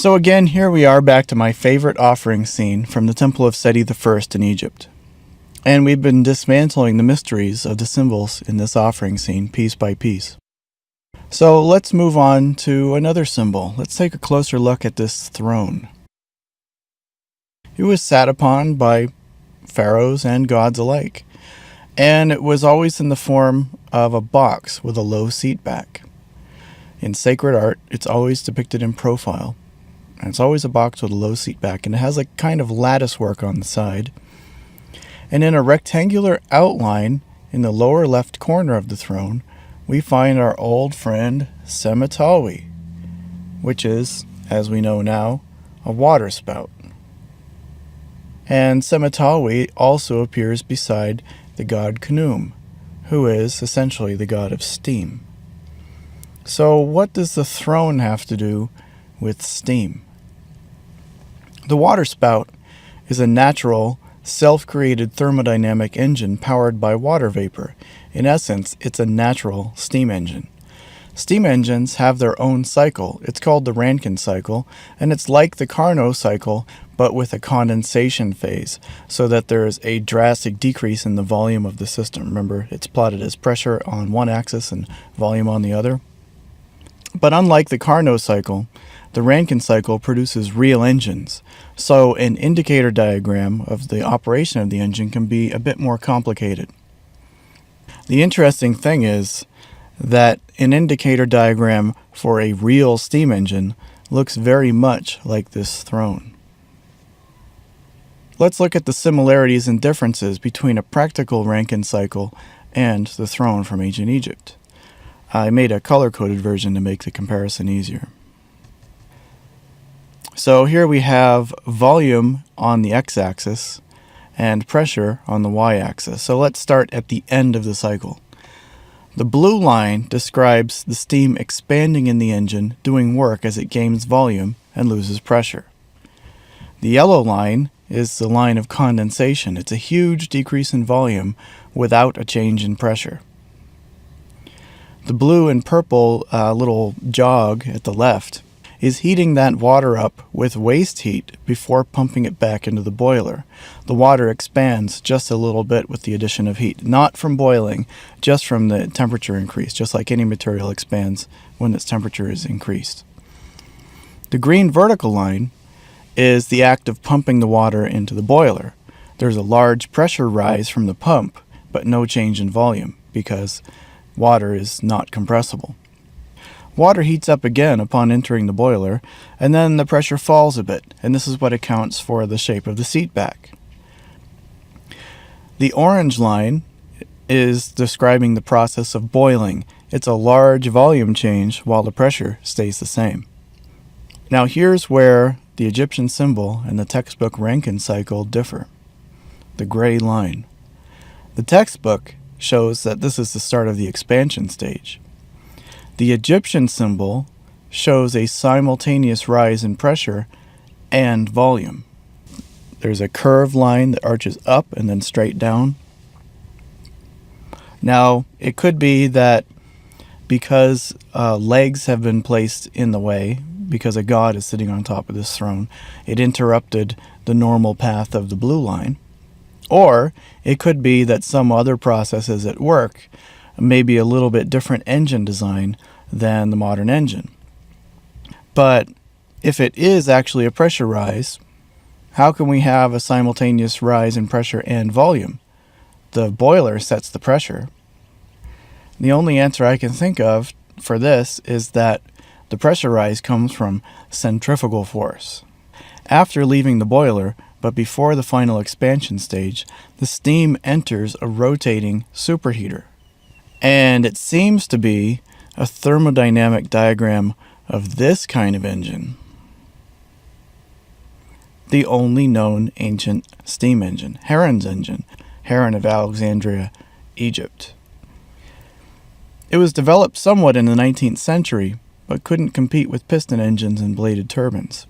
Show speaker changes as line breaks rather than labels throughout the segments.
So again, here we are back to my favorite offering scene from the Temple of Seti I in Egypt. And we've been dismantling the mysteries of the symbols in this offering scene piece by piece. So let's move on to another symbol. Let's take a closer look at this throne. It was sat upon by pharaohs and gods alike, and it was always in the form of a box with a low seat back. In sacred art, it's always depicted in profile, and it's always a box with a low seat back, and it has a kind of lattice work on the side. And in a rectangular outline in the lower left corner of the throne, we find our old friend Semitawi, which is, as we know now, a water spout. And Semitawi also appears beside the god Khnum, who is essentially the god of steam. So what does the throne have to do with steam? The water spout is a natural, self-created thermodynamic engine powered by water vapor. In essence, it's a natural steam engine. Steam engines have their own cycle. It's called the Rankine cycle, and it's like the Carnot cycle, but with a condensation phase, so that there is a drastic decrease in the volume of the system. Remember, it's plotted as pressure on one axis and volume on the other. But unlike the Carnot cycle, the Rankine cycle produces real engines, so an indicator diagram of the operation of the engine can be a bit more complicated. The interesting thing is that an indicator diagram for a real steam engine looks very much like this throne. Let's look at the similarities and differences between a practical Rankine cycle and the throne from ancient Egypt. I made a color-coded version to make the comparison easier. So here we have volume on the x-axis and pressure on the y-axis. So let's start at the end of the cycle. The blue line describes the steam expanding in the engine, doing work as it gains volume and loses pressure. The yellow line is the line of condensation. It's a huge decrease in volume without a change in pressure. The blue and purple little jog at the left is heating that water up with waste heat before pumping it back into the boiler. The water expands just a little bit with the addition of heat, not from boiling, just from the temperature increase, just like any material expands when its temperature is increased. The green vertical line is the act of pumping the water into the boiler. There's a large pressure rise from the pump, but no change in volume, because water is not compressible. Water heats up again upon entering the boiler, and then the pressure falls a bit, and this is what accounts for the shape of the seat back. The orange line is describing the process of boiling. It's a large volume change while the pressure stays the same. Now here's where the Egyptian symbol and the textbook Rankine cycle differ. The gray line. The textbook shows that this is the start of the expansion stage. The Egyptian symbol shows a simultaneous rise in pressure and volume. There's a curved line that arches up and then straight down. Now, it could be that because legs have been placed in the way, because a god is sitting on top of this throne, it interrupted the normal path of the blue line. Or it could be that some other process is at work, maybe a little bit different engine design than the modern engine. But if it is actually a pressure rise, how can we have a simultaneous rise in pressure and volume? The boiler sets the pressure. The only answer I can think of for this is that the pressure rise comes from centrifugal force. After leaving the boiler, but before the final expansion stage, the steam enters a rotating superheater. And it seems to be a thermodynamic diagram of this kind of engine. The only known ancient steam engine, Heron's engine, Heron of Alexandria, Egypt. It was developed somewhat in the 19th century, but couldn't compete with piston engines and bladed turbines.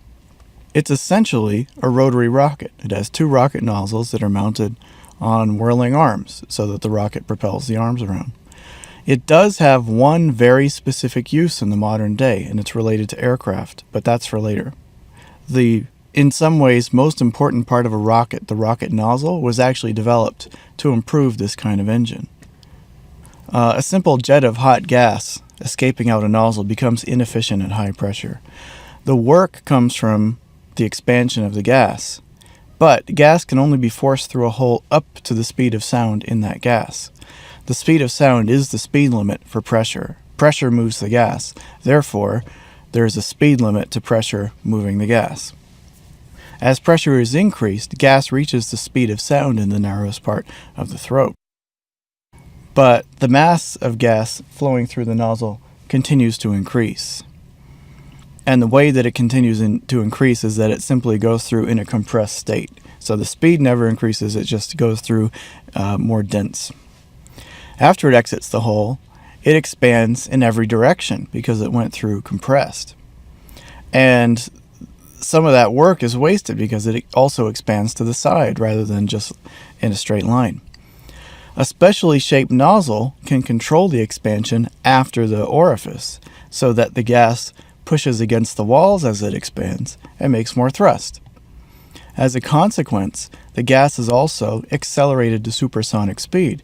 It's essentially a rotary rocket. It has two rocket nozzles that are mounted on whirling arms so that the rocket propels the arms around. It does have one very specific use in the modern day, and it's related to aircraft, but that's for later. The, in some ways, most important part of a rocket, the rocket nozzle, was actually developed to improve this kind of engine. A simple jet of hot gas escaping out a nozzle becomes inefficient at high pressure. The work comes from the expansion of the gas, but gas can only be forced through a hole up to the speed of sound in that gas. The speed of sound is the speed limit for pressure. Pressure moves the gas. Therefore, there is a speed limit to pressure moving the gas. As pressure is increased, gas reaches the speed of sound in the narrowest part of the throat. But the mass of gas flowing through the nozzle continues to increase. And the way that it continues to increase is that it simply goes through in a compressed state. So the speed never increases, it just goes through more dense. After it exits the hole, it expands in every direction because it went through compressed. And some of that work is wasted because it also expands to the side rather than just in a straight line. A specially shaped nozzle can control the expansion after the orifice so that the gas pushes against the walls as it expands and makes more thrust. As a consequence, the gas is also accelerated to supersonic speed.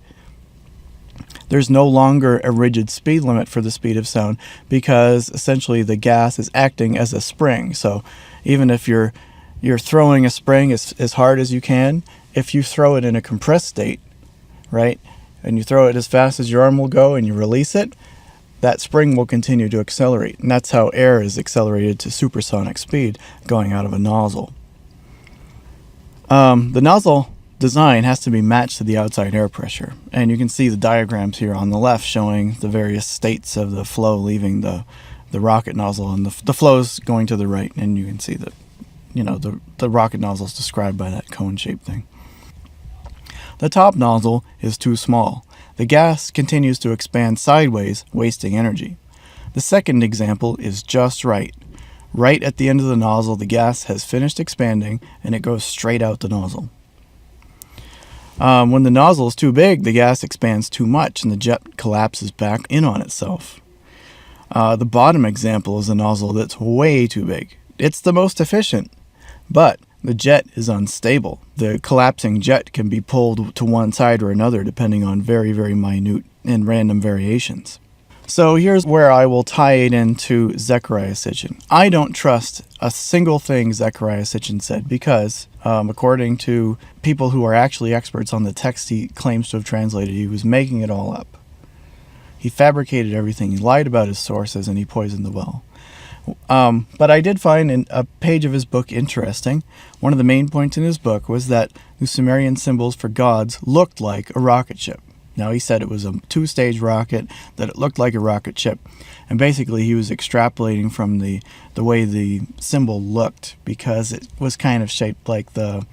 There's no longer a rigid speed limit for the speed of sound because essentially the gas is acting as a spring. So even if you're throwing a spring as hard as you can, if you throw it in a compressed state, right, and you throw it as fast as your arm will go and you release it, that spring will continue to accelerate. And that's how air is accelerated to supersonic speed going out of a nozzle. The nozzle design has to be matched to the outside air pressure. And you can see the diagrams here on the left showing the various states of the flow leaving the rocket nozzle, and the flow's going to the right. And you can see that, the rocket nozzle is described by that cone-shaped thing. The top nozzle is too small. The gas continues to expand sideways, wasting energy. The second example is just right. Right at the end of the nozzle, the gas has finished expanding and it goes straight out the nozzle. When the nozzle is too big, the gas expands too much and the jet collapses back in on itself. The bottom example is a nozzle that's way too big. It's the most efficient, but the jet is unstable. The collapsing jet can be pulled to one side or another depending on very, very minute and random variations. So here's where I will tie it into Zecharia Sitchin. I don't trust a single thing Zecharia Sitchin said because, according to people who are actually experts on the text he claims to have translated, he was making it all up. He fabricated everything. He lied about his sources and he poisoned the well. But I did find a page of his book interesting. One of the main points in his book was that the Sumerian symbols for gods looked like a rocket ship. Now, he said it was a 2-stage rocket, that it looked like a rocket ship. And basically, he was extrapolating from the way the symbol looked because it was kind of shaped like the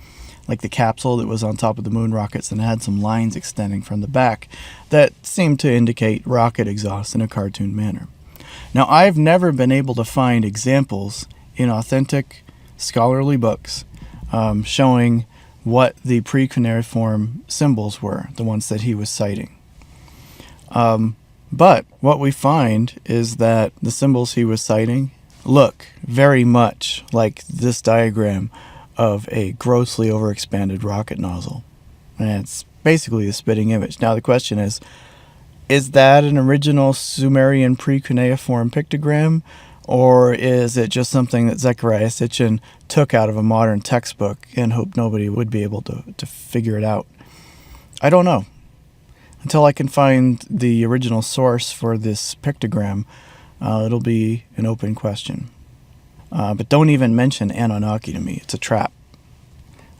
capsule that was on top of the moon rockets and had some lines extending from the back that seemed to indicate rocket exhaust in a cartoon manner. Now, I've never been able to find examples in authentic scholarly books showing what the pre-cuneiform symbols were, the ones that he was citing. But what we find is that the symbols he was citing look very much like this diagram of a grossly overexpanded rocket nozzle. And it's basically a spitting image. Now the question is that an original Sumerian pre-cuneiform pictogram, or is it just something that Zecharia Sitchin took out of a modern textbook and hoped nobody would be able to figure it out? I don't know. Until I can find the original source for this pictogram, it'll be an open question. But don't even mention Anunnaki to me. It's a trap.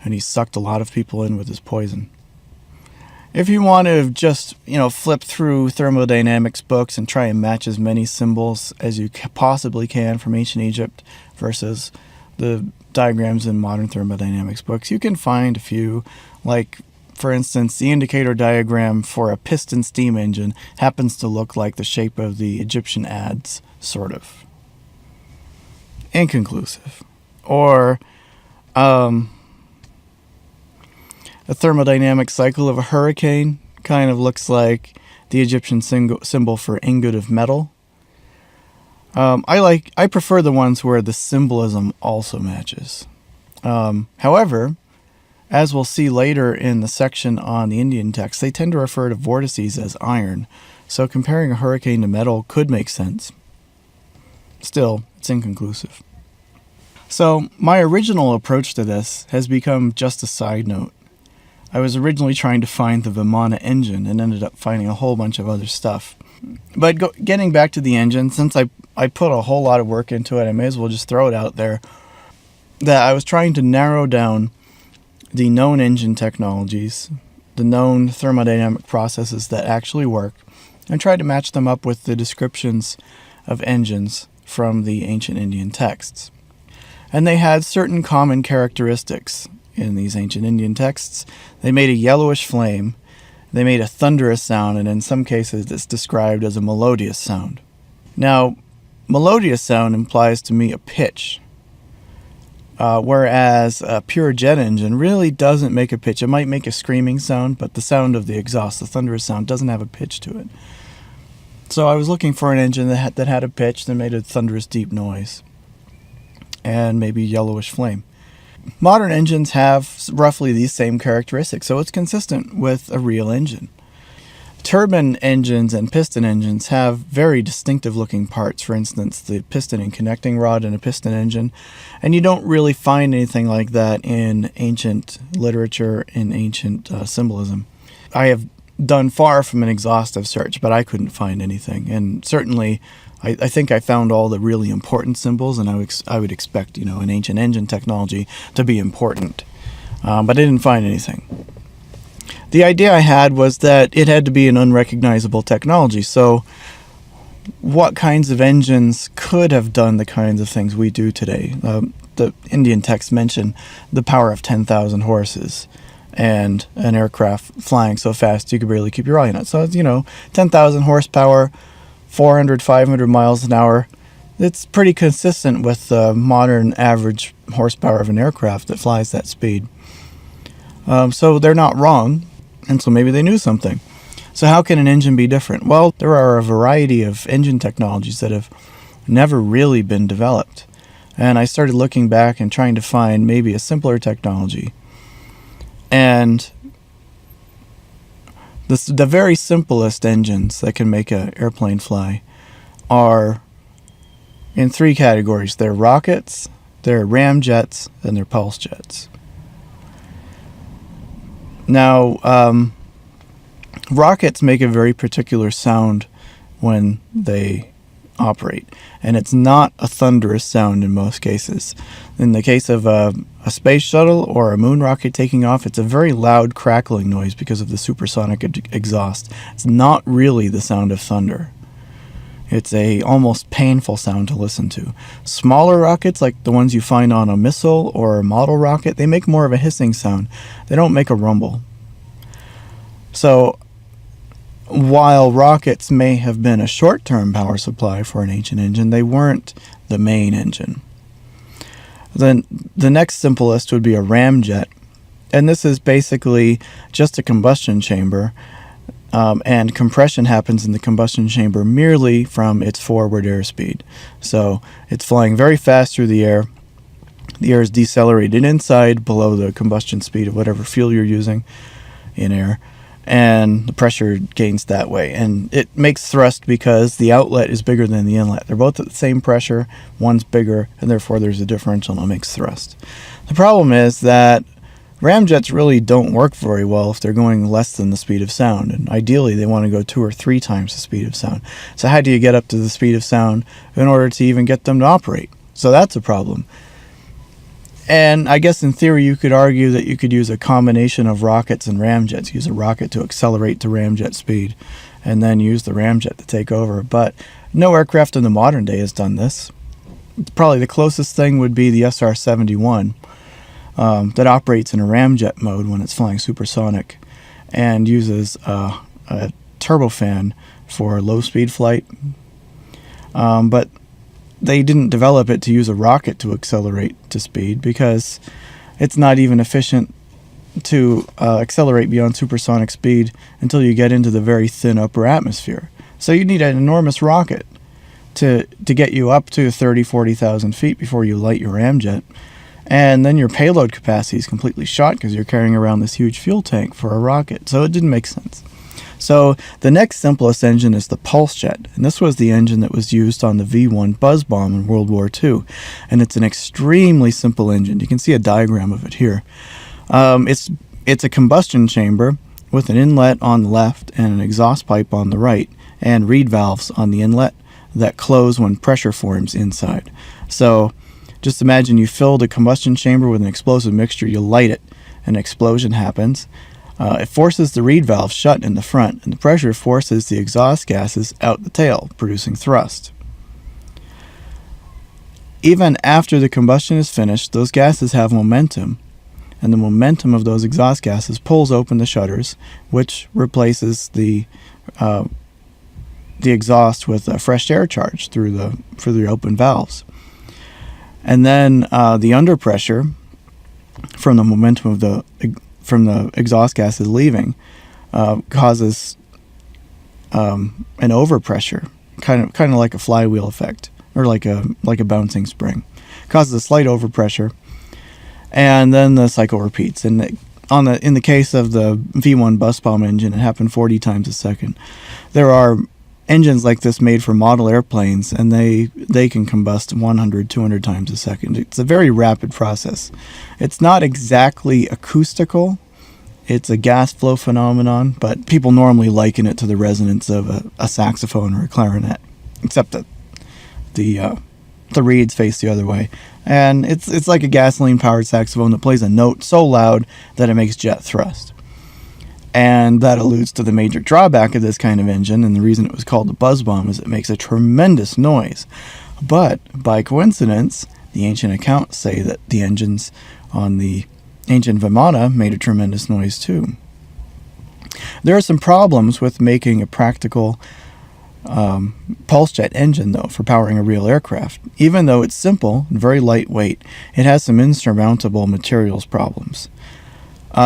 And he sucked a lot of people in with his poison. If you want to just, flip through thermodynamics books and try and match as many symbols as you possibly can from ancient Egypt versus the diagrams in modern thermodynamics books, you can find a few. Like, for instance, the indicator diagram for a piston steam engine happens to look like the shape of the Egyptian adze, sort of. Inconclusive. Or, a thermodynamic cycle of a hurricane kind of looks like the Egyptian symbol for ingot of metal. I prefer the ones where the symbolism also matches. However, as we'll see later in the section on the Indian text, they tend to refer to vortices as iron, so comparing a hurricane to metal could make sense. Still, it's inconclusive. So, my original approach to this has become just a side note. I was originally trying to find the Vimana engine and ended up finding a whole bunch of other stuff. But getting back to the engine, since I put a whole lot of work into it, I may as well just throw it out there, that I was trying to narrow down the known engine technologies, the known thermodynamic processes that actually work, and try to match them up with the descriptions of engines from the ancient Indian texts. And they had certain common characteristics in these ancient Indian texts. They made a yellowish flame, they made a thunderous sound, and in some cases it's described as a melodious sound. Now, melodious sound implies to me a pitch, whereas a pure jet engine really doesn't make a pitch. It might make a screaming sound, but the sound of the exhaust, the thunderous sound, doesn't have a pitch to it. So I was looking for an engine that had a pitch that made a thunderous deep noise, and maybe a yellowish flame. Modern engines have roughly these same characteristics, so it's consistent with a real engine. Turbine engines and piston engines have very distinctive looking parts. For instance, the piston and connecting rod in a piston engine, and you don't really find anything like that in ancient literature, in ancient symbolism. I have done far from an exhaustive search, but I couldn't find anything, and certainly I think I found all the really important symbols, and I would expect, an ancient engine technology to be important, but I didn't find anything. The idea I had was that it had to be an unrecognizable technology, so what kinds of engines could have done the kinds of things we do today? The Indian texts mention the power of 10,000 horses and an aircraft flying so fast you could barely keep your eye on it. So, 10,000 horsepower, 400, 500 miles an hour. It's pretty consistent with the modern average horsepower of an aircraft that flies that speed. So they're not wrong, and so maybe they knew something. So how can an engine be different? Well, there are a variety of engine technologies that have never really been developed. And I started looking back and trying to find maybe a simpler technology. And the very simplest engines that can make an airplane fly are in three categories. They're rockets, they're ramjets, and they're pulse jets. Now, rockets make a very particular sound when they operate, and it's not a thunderous sound in most cases. In the case of a space shuttle or a moon rocket taking off, it's a very loud crackling noise because of the supersonic exhaust. It's not really the sound of thunder. It's a almost painful sound to listen to. Smaller rockets, like the ones you find on a missile or a model rocket, they make more of a hissing sound. They don't make a rumble. So, while rockets may have been a short-term power supply for an ancient engine, they weren't the main engine. Then the next simplest would be a ramjet, and this is basically just a combustion chamber, and compression happens in the combustion chamber merely from its forward airspeed. So it's flying very fast through the air. The air is decelerated inside below the combustion speed of whatever fuel you're using in air, and the pressure gains that way. And it makes thrust because the outlet is bigger than the inlet. They're both at the same pressure, one's bigger, and therefore there's a differential and it makes thrust. The problem is that ramjets really don't work very well if they're going less than the speed of sound, and ideally they want to go 2 or 3 times the speed of sound. So how do you get up to the speed of sound in order to even get them to operate? So that's a problem. And I guess in theory you could argue that you could use a combination of rockets and ramjets. Use a rocket to accelerate to ramjet speed, and then use the ramjet to take over. But no aircraft in the modern day has done this. Probably the closest thing would be the SR-71 that operates in a ramjet mode when it's flying supersonic, and uses a turbofan for low-speed flight. But they didn't develop it to use a rocket to accelerate to speed because it's not even efficient to accelerate beyond supersonic speed until you get into the very thin upper atmosphere. So you need an enormous rocket to get you up to 40,000 feet before you light your ramjet. And then your payload capacity is completely shot because you're carrying around this huge fuel tank for a rocket. So it didn't make sense. So the next simplest engine is the pulse jet. And this was the engine that was used on the V-1 buzz bomb in World War II. And it's an extremely simple engine. You can see a diagram of it here. It's a combustion chamber with an inlet on the left and an exhaust pipe on the right, and reed valves on the inlet that close when pressure forms inside. So just imagine you filled a combustion chamber with an explosive mixture, you light it, an explosion happens. It forces the reed valve shut in the front, and the pressure forces the exhaust gases out the tail, producing thrust. Even after the combustion is finished, those gases have momentum, and the momentum of those exhaust gases pulls open the shutters, which replaces the exhaust with a fresh air charge through the open valves. And then the underpressure from the momentum of from the exhaust gases leaving causes an overpressure, kind of like a flywheel effect, or like a bouncing spring. Causes a slight overpressure, and then the cycle repeats. And in the case of the V1 bus bomb engine, it happened 40 times a second. There are engines like this made for model airplanes, and they can combust 100, 200 times a second. It's a very rapid process. It's not exactly acoustical. It's a gas flow phenomenon, but people normally liken it to the resonance of a saxophone or a clarinet, except that the reeds face the other way. And it's like a gasoline-powered saxophone that plays a note so loud that it makes jet thrust. And that alludes to the major drawback of this kind of engine, and the reason it was called the buzz bomb is it makes a tremendous noise. But by coincidence, the ancient accounts say that the engines on the ancient Vimana made a tremendous noise too. There are some problems with making a practical pulse jet engine, though, for powering a real aircraft. Even though it's simple and very lightweight, it has some insurmountable materials problems.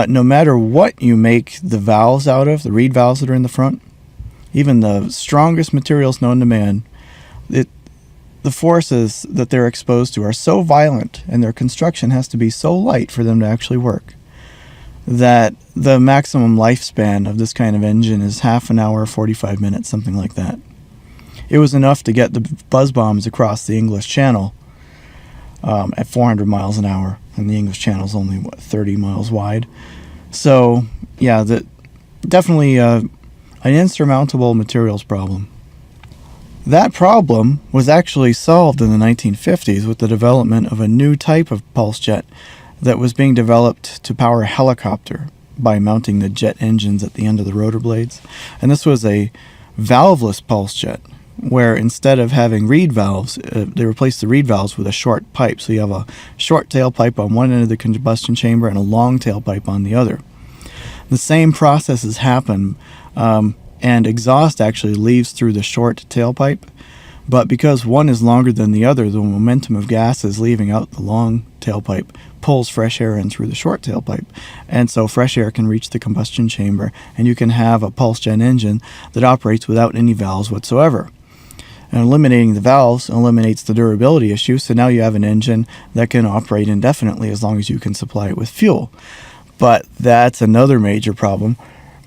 No matter what you make the valves out of, the reed valves that are in the front, even the strongest materials known to man, the forces that they're exposed to are so violent, and their construction has to be so light for them to actually work, that the maximum lifespan of this kind of engine is half an hour, 45 minutes, something like that. It was enough to get the buzz bombs across the English Channel at 400 miles an hour, and the English Channel is only 30 miles wide. So yeah, definitely an insurmountable materials problem. That problem was actually solved in the 1950s with the development of a new type of pulse jet that was being developed to power a helicopter by mounting the jet engines at the end of the rotor blades. And this was a valveless pulse jet, where instead of having reed valves, they replaced the reed valves with a short pipe. So you have a short tailpipe on one end of the combustion chamber and a long tailpipe on the other. The same processes happen, and exhaust actually leaves through the short tailpipe. But because one is longer than the other, the momentum of gases leaving out the long tailpipe pulls fresh air in through the short tailpipe. And so fresh air can reach the combustion chamber, and you can have a pulse jet engine that operates without any valves whatsoever. And eliminating the valves eliminates the durability issue, so now you have an engine that can operate indefinitely as long as you can supply it with fuel. But that's another major problem,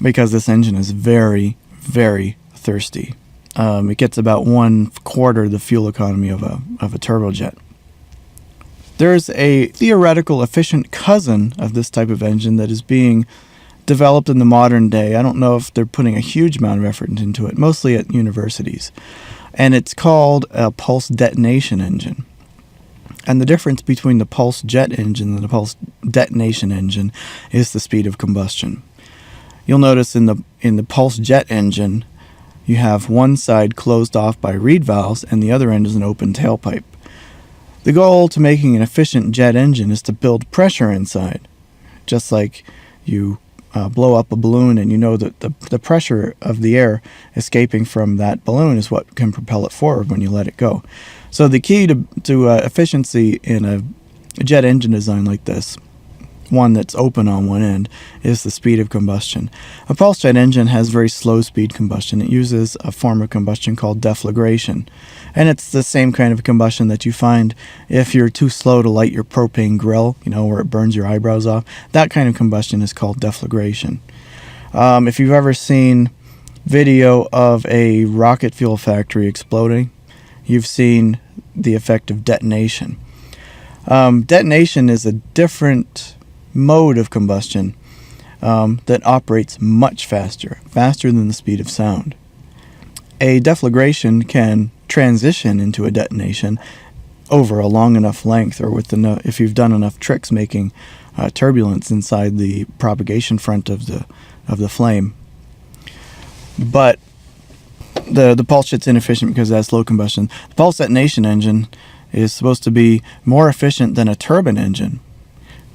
because this engine is very, very thirsty. It gets about 1/4 the fuel economy of a turbojet. There's a theoretical efficient cousin of this type of engine that is being developed in the modern day. I don't know if they're putting a huge amount of effort into it, mostly at universities. And it's called a pulse detonation engine. And the difference between the pulse jet engine and the pulse detonation engine is the speed of combustion. You'll notice in the pulse jet engine, you have one side closed off by reed valves and the other end is an open tailpipe. The goal to making an efficient jet engine is to build pressure inside, just like you blow up a balloon and you know that the pressure of the air escaping from that balloon is what can propel it forward when you let it go. So the key to efficiency in a jet engine design like this, one that's open on one end, is the speed of combustion. A pulse jet engine has very slow speed combustion. It uses a form of combustion called deflagration. And it's the same kind of combustion that you find if you're too slow to light your propane grill, where it burns your eyebrows off. That kind of combustion is called deflagration. If you've ever seen video of a rocket fuel factory exploding, you've seen the effect of detonation. Detonation is a different mode of combustion that operates much faster than the speed of sound. A deflagration can transition into a detonation over a long enough length, or if you've done enough tricks making turbulence inside the propagation front of the flame. But the pulse jet's inefficient because it has slow combustion. The pulse detonation engine is supposed to be more efficient than a turbine engine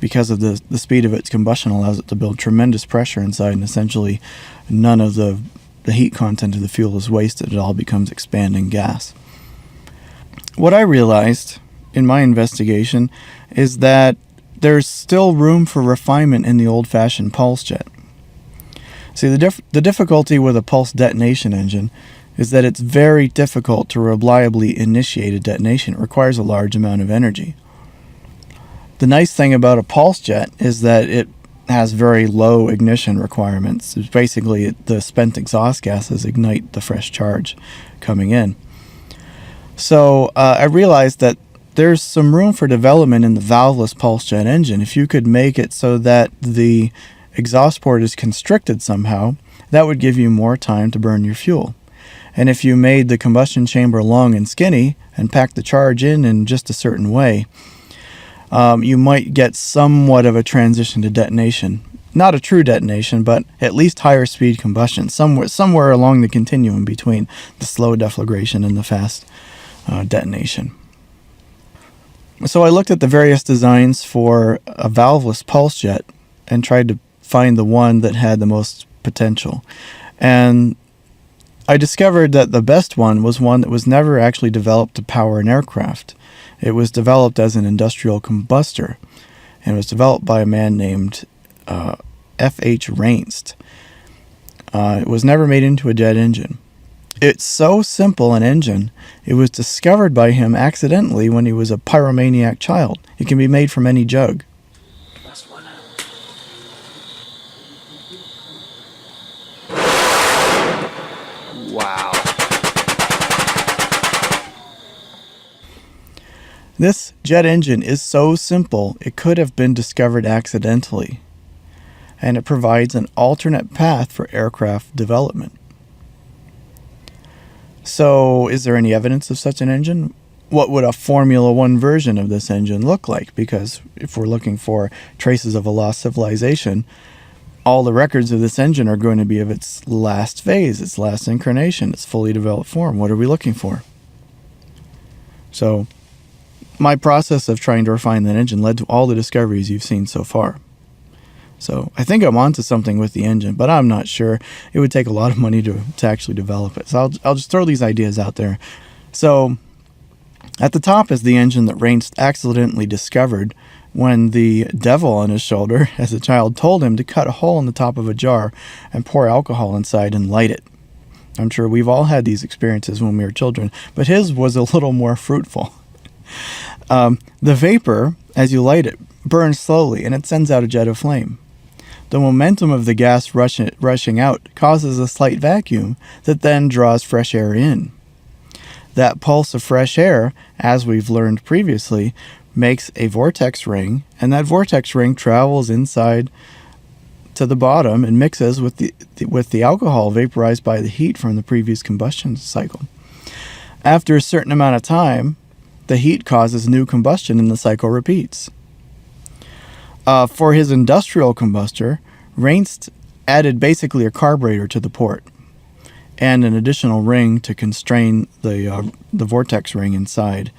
because of the speed of its combustion allows it to build tremendous pressure inside, and essentially none of the heat content of the fuel is wasted. It all becomes expanding gas. What I realized in my investigation is that there's still room for refinement in the old-fashioned pulse jet. See, the difficulty with a pulse detonation engine is that it's very difficult to reliably initiate a detonation. It requires a large amount of energy. The nice thing about a pulse jet is that it has very low ignition requirements. It's basically, the spent exhaust gases ignite the fresh charge coming in. So I realized that there's some room for development in the valveless pulse jet engine. If you could make it so that the exhaust port is constricted somehow, that would give you more time to burn your fuel. And if you made the combustion chamber long and skinny and packed the charge in just a certain way, you might get somewhat of a transition to detonation. Not a true detonation, but at least higher speed combustion, somewhere along the continuum between the slow deflagration and the fast detonation. So I looked at the various designs for a valveless pulse jet and tried to find the one that had the most potential. And I discovered that the best one was one that was never actually developed to power an aircraft. It was developed as an industrial combustor, and it was developed by a man named F.H. Reinst. It was never made into a jet engine. It's so simple an engine, it was discovered by him accidentally when he was a pyromaniac child. It can be made from any jug.
Wow.
This jet engine is so simple it could have been discovered accidentally, and it provides an alternate path for aircraft development. So, is there any evidence of such an engine? What would a Formula One version of this engine look like? Because if we're looking for traces of a lost civilization, all the records of this engine are going to be of its last phase, its last incarnation, its fully developed form. What are we looking for? So, my process of trying to refine that engine led to all the discoveries you've seen so far. So, I think I'm onto something with the engine, but I'm not sure. It would take a lot of money to actually develop it. So, I'll just throw these ideas out there. So, at the top is the engine that Reinst accidentally discovered when the devil on his shoulder, as a child, told him to cut a hole in the top of a jar and pour alcohol inside and light it. I'm sure we've all had these experiences when we were children, but his was a little more fruitful. The vapor, as you light it, burns slowly and it sends out a jet of flame. The momentum of the gas rushing out causes a slight vacuum that then draws fresh air in. That pulse of fresh air, as we've learned previously, makes a vortex ring, and that vortex ring travels inside to the bottom and mixes with the alcohol vaporized by the heat from the previous combustion cycle. After a certain amount of time, the heat causes new combustion and the cycle repeats. For his industrial combustor, Reinst added basically a carburetor to the port and an additional ring to constrain the vortex ring inside.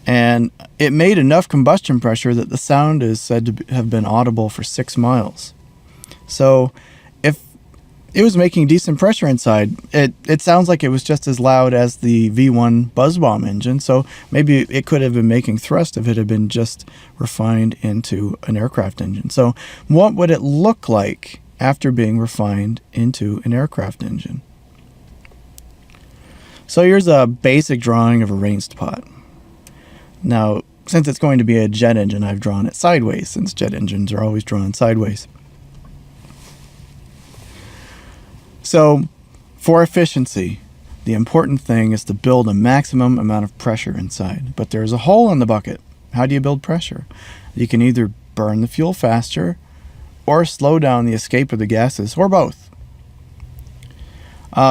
And it made enough combustion pressure that the sound is said to have been audible for 6 miles. So if it was making decent pressure inside. It sounds like it was just as loud as the V1 buzz bomb engine, so maybe it could have been making thrust if it had been just refined into an aircraft engine. So what would it look like after being refined into an aircraft engine? So here's a basic drawing of a raised pot. Now, since it's going to be a jet engine, I've drawn it sideways, since jet engines are always drawn sideways. So, for efficiency, the important thing is to build a maximum amount of pressure inside. But there's a hole in the bucket. How do you build pressure? You can either burn the fuel faster or slow down the escape of the gases, or both.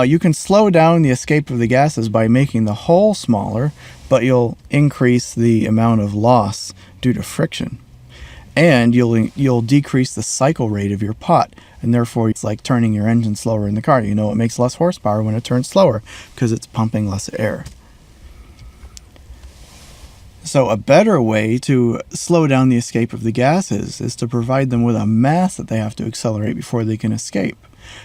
You can slow down the escape of the gases by making the hole smaller, but you'll increase the amount of loss due to friction. And you'll decrease the cycle rate of your pot, and therefore it's like turning your engine slower in the car. You know, it makes less horsepower when it turns slower because it's pumping less air. So a better way to slow down the escape of the gases is to provide them with a mass that they have to accelerate before they can escape.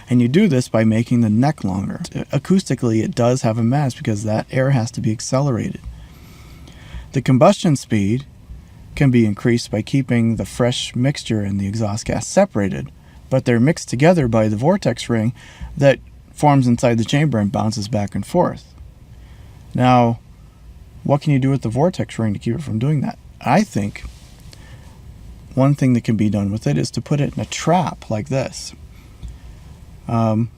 And you do this by making the neck longer. Acoustically, it does have a mass because that air has to be accelerated. The combustion speed can be increased by keeping the fresh mixture and the exhaust gas separated, but they're mixed together by the vortex ring that forms inside the chamber and bounces back and forth. Now, what can you do with the vortex ring to keep it from doing that? I think one thing that can be done with it is to put it in a trap like this, where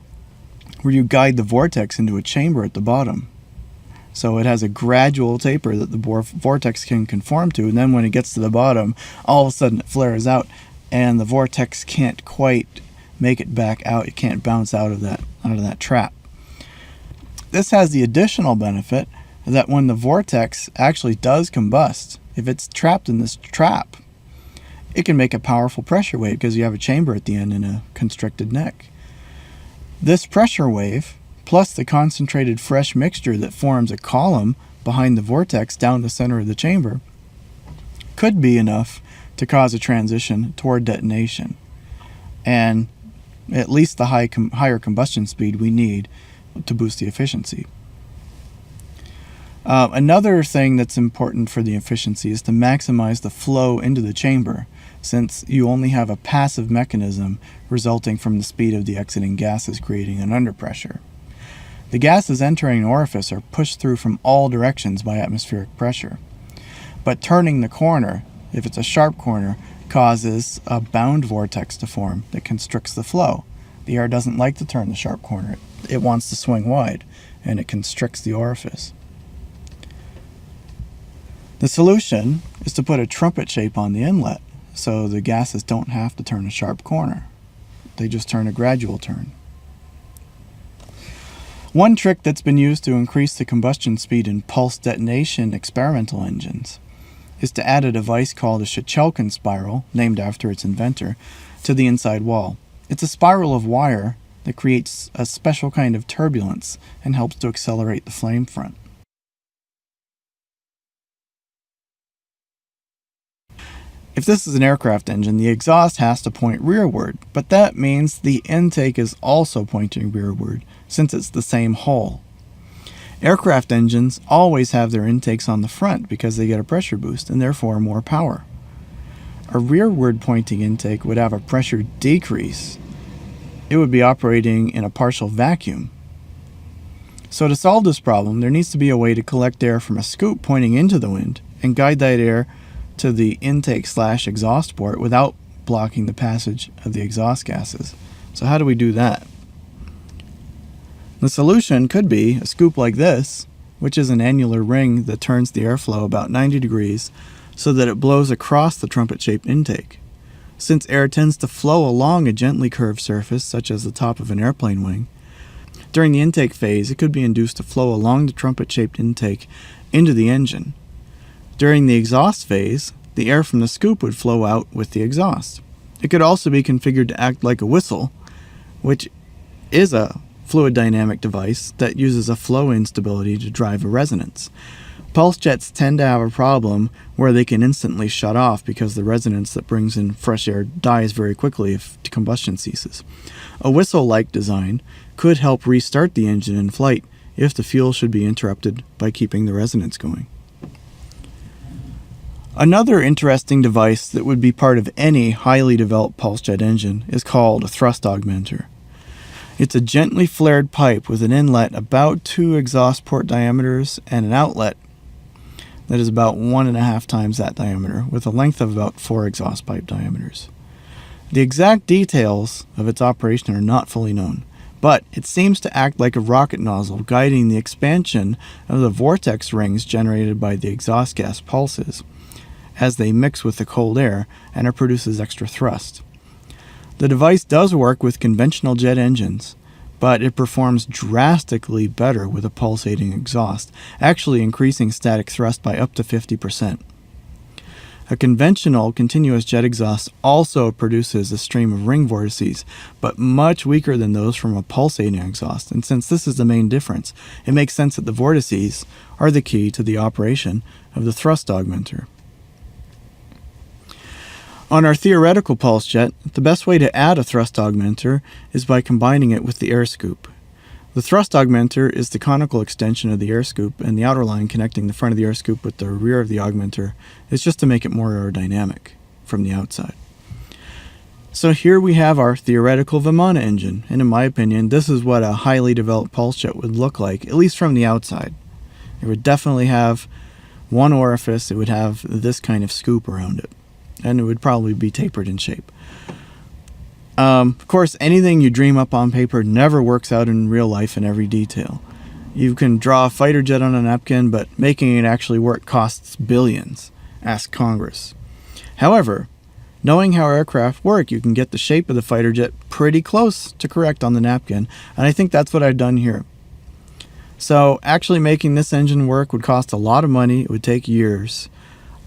you guide the vortex into a chamber at the bottom. So it has a gradual taper that the vortex can conform to, and then when it gets to the bottom, all of a sudden it flares out, and the vortex can't quite make it back out. It can't bounce out of that trap. This has the additional benefit that when the vortex actually does combust, if it's trapped in this trap, it can make a powerful pressure wave because you have a chamber at the end and a constricted neck. This pressure wave, plus the concentrated fresh mixture that forms a column behind the vortex down the center of the chamber, could be enough to cause a transition toward detonation, and at least the higher combustion speed we need to boost the efficiency. Another thing that's important for the efficiency is to maximize the flow into the chamber, since you only have a passive mechanism resulting from the speed of the exiting gases creating an underpressure. The gases entering an orifice are pushed through from all directions by atmospheric pressure. But turning the corner, if it's a sharp corner, causes a bound vortex to form that constricts the flow. The air doesn't like to turn the sharp corner. It wants to swing wide, and it constricts the orifice. The solution is to put a trumpet shape on the inlet, so the gases don't have to turn a sharp corner. They just turn a gradual turn. One trick that's been used to increase the combustion speed in pulse detonation experimental engines is to add a device called a Shechelkin spiral, named after its inventor, to the inside wall. It's a spiral of wire that creates a special kind of turbulence and helps to accelerate the flame front. If this is an aircraft engine, the exhaust has to point rearward, but that means the intake is also pointing rearward, since it's the same hole. Aircraft engines always have their intakes on the front because they get a pressure boost and therefore more power. A rearward pointing intake would have a pressure decrease. It would be operating in a partial vacuum. So to solve this problem, there needs to be a way to collect air from a scoop pointing into the wind and guide that air to the intake/exhaust port without blocking the passage of the exhaust gases. So how do we do that? The solution could be a scoop like this, which is an annular ring that turns the airflow about 90 degrees so that it blows across the trumpet-shaped intake. Since air tends to flow along a gently curved surface, such as the top of an airplane wing, during the intake phase it could be induced to flow along the trumpet-shaped intake into the engine. During the exhaust phase, the air from the scoop would flow out with the exhaust. It could also be configured to act like a whistle, which is a fluid dynamic device that uses a flow instability to drive a resonance. Pulse jets tend to have a problem where they can instantly shut off because the resonance that brings in fresh air dies very quickly if combustion ceases. A whistle-like design could help restart the engine in flight if the fuel should be interrupted by keeping the resonance going. Another interesting device that would be part of any highly developed pulse jet engine is called a thrust augmenter. It's a gently flared pipe with an inlet about 2 exhaust port diameters and an outlet that is about 1.5 times that diameter, with a length of about 4 exhaust pipe diameters. The exact details of its operation are not fully known, but it seems to act like a rocket nozzle guiding the expansion of the vortex rings generated by the exhaust gas pulses as they mix with the cold air, and it produces extra thrust. The device does work with conventional jet engines, but it performs drastically better with a pulsating exhaust, actually increasing static thrust by up to 50%. A conventional continuous jet exhaust also produces a stream of ring vortices, but much weaker than those from a pulsating exhaust, and since this is the main difference, it makes sense that the vortices are the key to the operation of the thrust augmenter. On our theoretical pulse jet, the best way to add a thrust augmenter is by combining it with the air scoop. The thrust augmenter is the conical extension of the air scoop, and the outer line connecting the front of the air scoop with the rear of the augmenter is just to make it more aerodynamic from the outside. So here we have our theoretical Vimana engine, and in my opinion, this is what a highly developed pulse jet would look like, at least from the outside. It would definitely have one orifice, it would have this kind of scoop around it, and it would probably be tapered in shape. Of course, anything you dream up on paper never works out in real life in every detail. You can draw a fighter jet on a napkin, but making it actually work costs billions. Ask Congress. However, knowing how aircraft work, you can get the shape of the fighter jet pretty close to correct on the napkin, and I think that's what I've done here. So actually making this engine work would cost a lot of money, it would take years,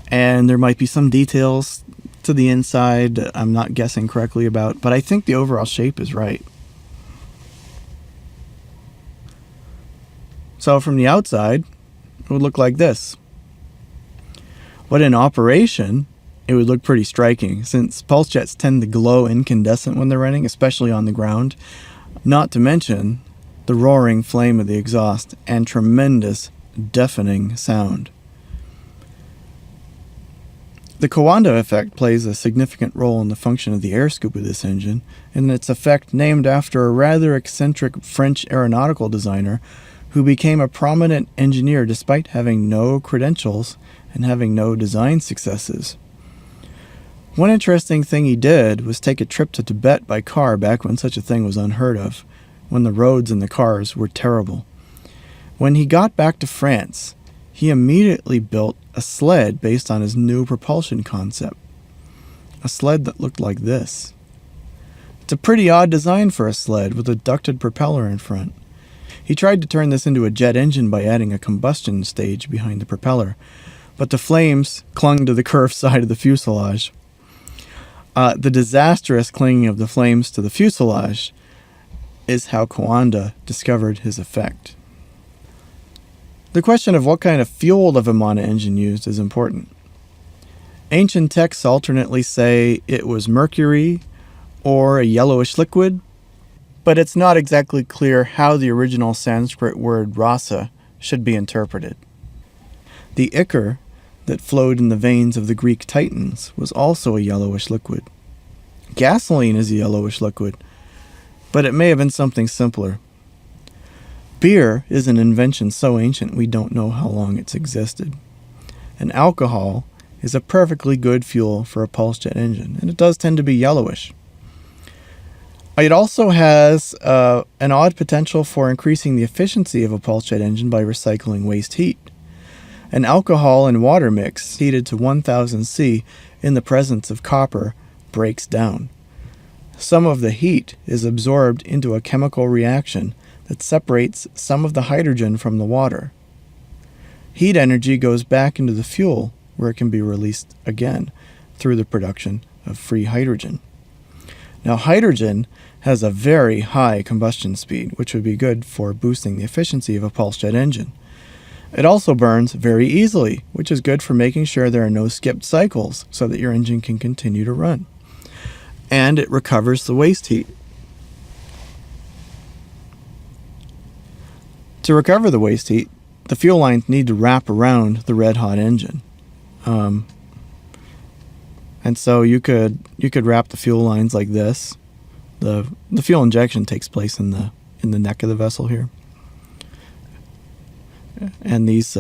and there might be some details to the inside that I'm not guessing correctly about, but I think the overall shape is right. So from the outside, it would look like this. But in operation, it would look pretty striking, since pulse jets tend to glow incandescent when they're running, especially on the ground, not to mention the roaring flame of the exhaust and tremendous deafening sound. The Coanda effect plays a significant role in the function of the air scoop of this engine, and its effect named after a rather eccentric French aeronautical designer who became a prominent engineer despite having no credentials and having no design successes. One interesting thing he did was take a trip to Tibet by car back when such a thing was unheard of, when the roads and the cars were terrible. When he got back to France, he immediately built a sled based on his new propulsion concept. A sled that looked like this. It's a pretty odd design for a sled with a ducted propeller in front. He tried to turn this into a jet engine by adding a combustion stage behind the propeller, but the flames clung to the curved side of the fuselage. The disastrous clinging of the flames to the fuselage is how Coanda discovered his effect. The question of what kind of fuel the Vimana engine used is important. Ancient texts alternately say it was mercury or a yellowish liquid, but it's not exactly clear how the original Sanskrit word rasa should be interpreted. The ichor that flowed in the veins of the Greek Titans was also a yellowish liquid. Gasoline is a yellowish liquid, but it may have been something simpler. Beer is an invention so ancient we don't know how long it's existed. And alcohol is a perfectly good fuel for a pulse jet engine, and it does tend to be yellowish. It also has an odd potential for increasing the efficiency of a pulse jet engine by recycling waste heat. An alcohol and water mix heated to 1000 C in the presence of copper breaks down. Some of the heat is absorbed into a chemical reaction that separates some of the hydrogen from the water. Heat energy goes back into the fuel where it can be released again through the production of free hydrogen. Now, hydrogen has a very high combustion speed, which would be good for boosting the efficiency of a pulse jet engine. It also burns very easily, which is good for making sure there are no skipped cycles so that your engine can continue to run. And it recovers the waste heat. To recover the waste heat, the fuel lines need to wrap around the red-hot engine. And so you could wrap the fuel lines like this. The fuel injection takes place in the neck of the vessel here. And these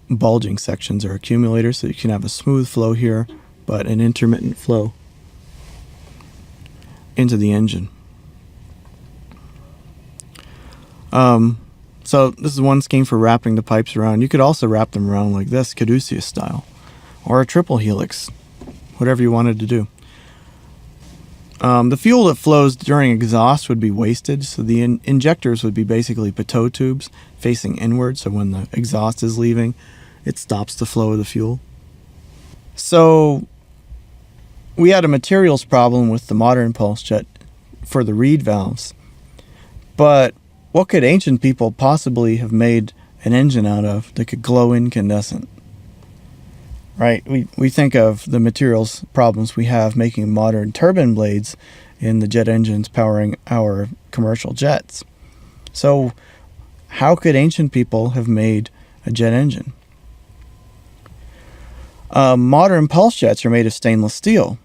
bulging sections are accumulators, so you can have a smooth flow here, but an intermittent flow into the engine. So this is one scheme for wrapping the pipes around. You could also wrap them around like this, caduceus style, or a triple helix, whatever you wanted to do. The fuel that flows during exhaust would be wasted, so the injectors would be basically pitot tubes facing inward, so when the exhaust is leaving, it stops the flow of the fuel. So we had a materials problem with the modern pulse jet for the reed valves, but what could ancient people possibly have made an engine out of that could glow incandescent? Right? We think of the materials problems we have making modern turbine blades in the jet engines powering our commercial jets. So how could ancient people have made a jet engine? Modern pulse jets are made of stainless steel,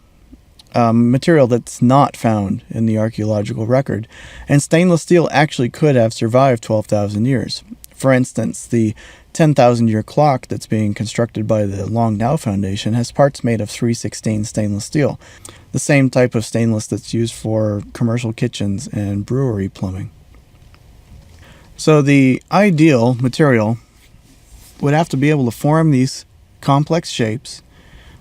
material that's not found in the archaeological record. And stainless steel actually could have survived 12,000 years. For instance, the 10,000-year clock that's being constructed by the Long Now Foundation has parts made of 316 stainless steel, the same type of stainless that's used for commercial kitchens and brewery plumbing. So the ideal material would have to be able to form these complex shapes,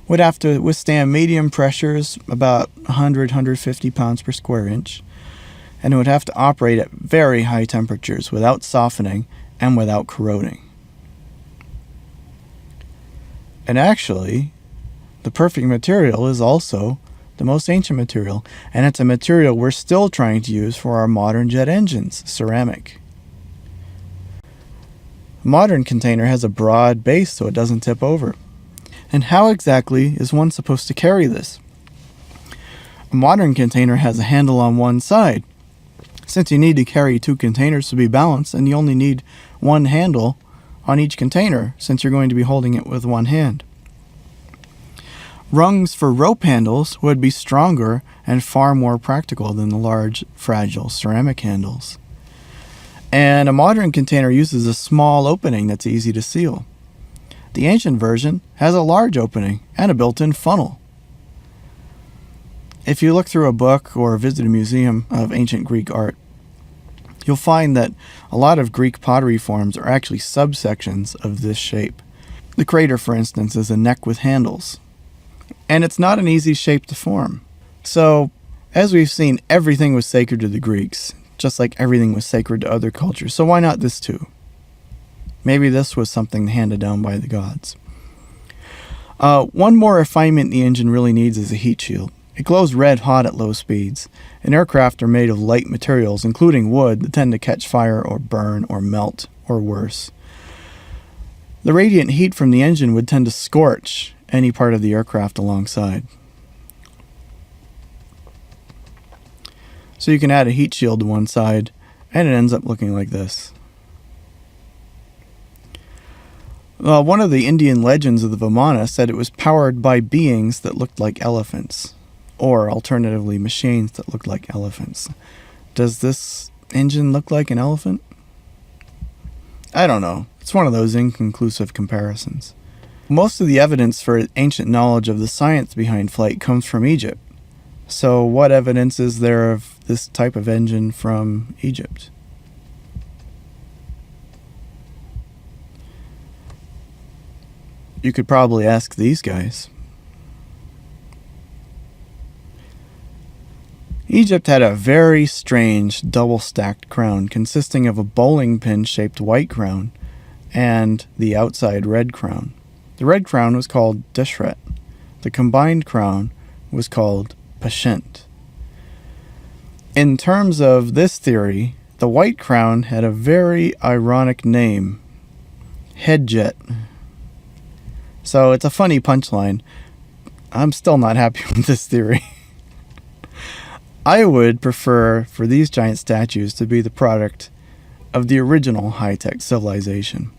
would have to withstand medium pressures, about 100-150 pounds per square inch, and it would have to operate at very high temperatures without softening and without corroding. And actually, the perfect material is also the most ancient material, and it's a material we're still trying to use for our modern jet engines, ceramic. A modern container has a broad base so it doesn't tip over. And how exactly is one supposed to carry this? A modern container has a handle on one side. Since you need to carry two containers to be balanced, and you only need one handle on each container, since you're going to be holding it with one hand. Rungs for rope handles would be stronger and far more practical than the large, fragile ceramic handles. And a modern container uses a small opening that's easy to seal. The ancient version has a large opening and a built-in funnel. If you look through a book or visit a museum of ancient Greek art, you'll find that a lot of Greek pottery forms are actually subsections of this shape. The crater, for instance, is a neck with handles. And it's not an easy shape to form. So, as we've seen, everything was sacred to the Greeks, just like everything was sacred to other cultures. So why not this too? Maybe this was something handed down by the gods. One more refinement the engine really needs is a heat shield. It glows red hot at low speeds, and aircraft are made of light materials, including wood, that tend to catch fire or burn or melt, or worse. The radiant heat from the engine would tend to scorch any part of the aircraft alongside. So you can add a heat shield to one side, and it ends up looking like this. One of the Indian legends of the Vimana said it was powered by beings that looked like elephants, or alternatively machines that looked like elephants. Does this engine look like an elephant? I don't know. It's one of those inconclusive comparisons. Most of the evidence for ancient knowledge of the science behind flight comes from Egypt. So what evidence is there of this type of engine from Egypt? You could probably ask these guys. Egypt had a very strange double-stacked crown consisting of a bowling pin-shaped white crown and the outside red crown. The red crown was called Deshret. The combined crown was called Pashent. In terms of this theory, The White Crown had a very ironic name, Head Jet. So it's a funny punchline. I'm still not happy with this theory. I would prefer for these giant statues to be the product of the original high-tech civilization.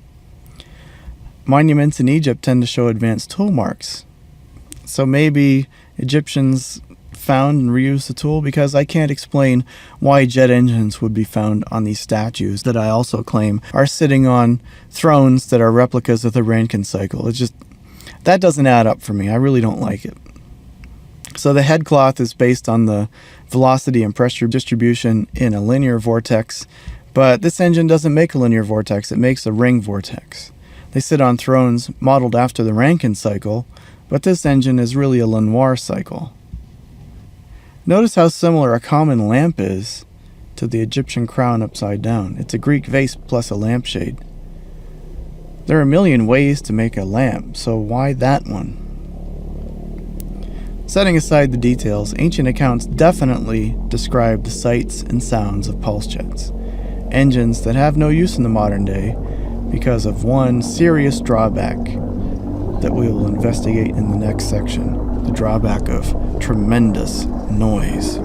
Monuments in Egypt tend to show advanced tool marks. So maybe Egyptians found and reused the tool, because I can't explain why jet engines would be found on these statues that I also claim are sitting on thrones that are replicas of the Rankine cycle. It's just, that doesn't add up for me. I really don't like it. So the head cloth is based on the velocity and pressure distribution in a linear vortex, but this engine doesn't make a linear vortex, it makes a ring vortex. They sit on thrones modeled after the Rankine cycle, but this engine is really a Lenoir cycle. Notice how similar a common lamp is to the Egyptian crown upside down. It's a Greek vase plus a lampshade. There are a million ways to make a lamp, so why that one? Setting aside the details, ancient accounts definitely describe the sights and sounds of pulse jets, engines that have no use in the modern day because of one serious drawback that we will investigate in the next section, the drawback of tremendous noise.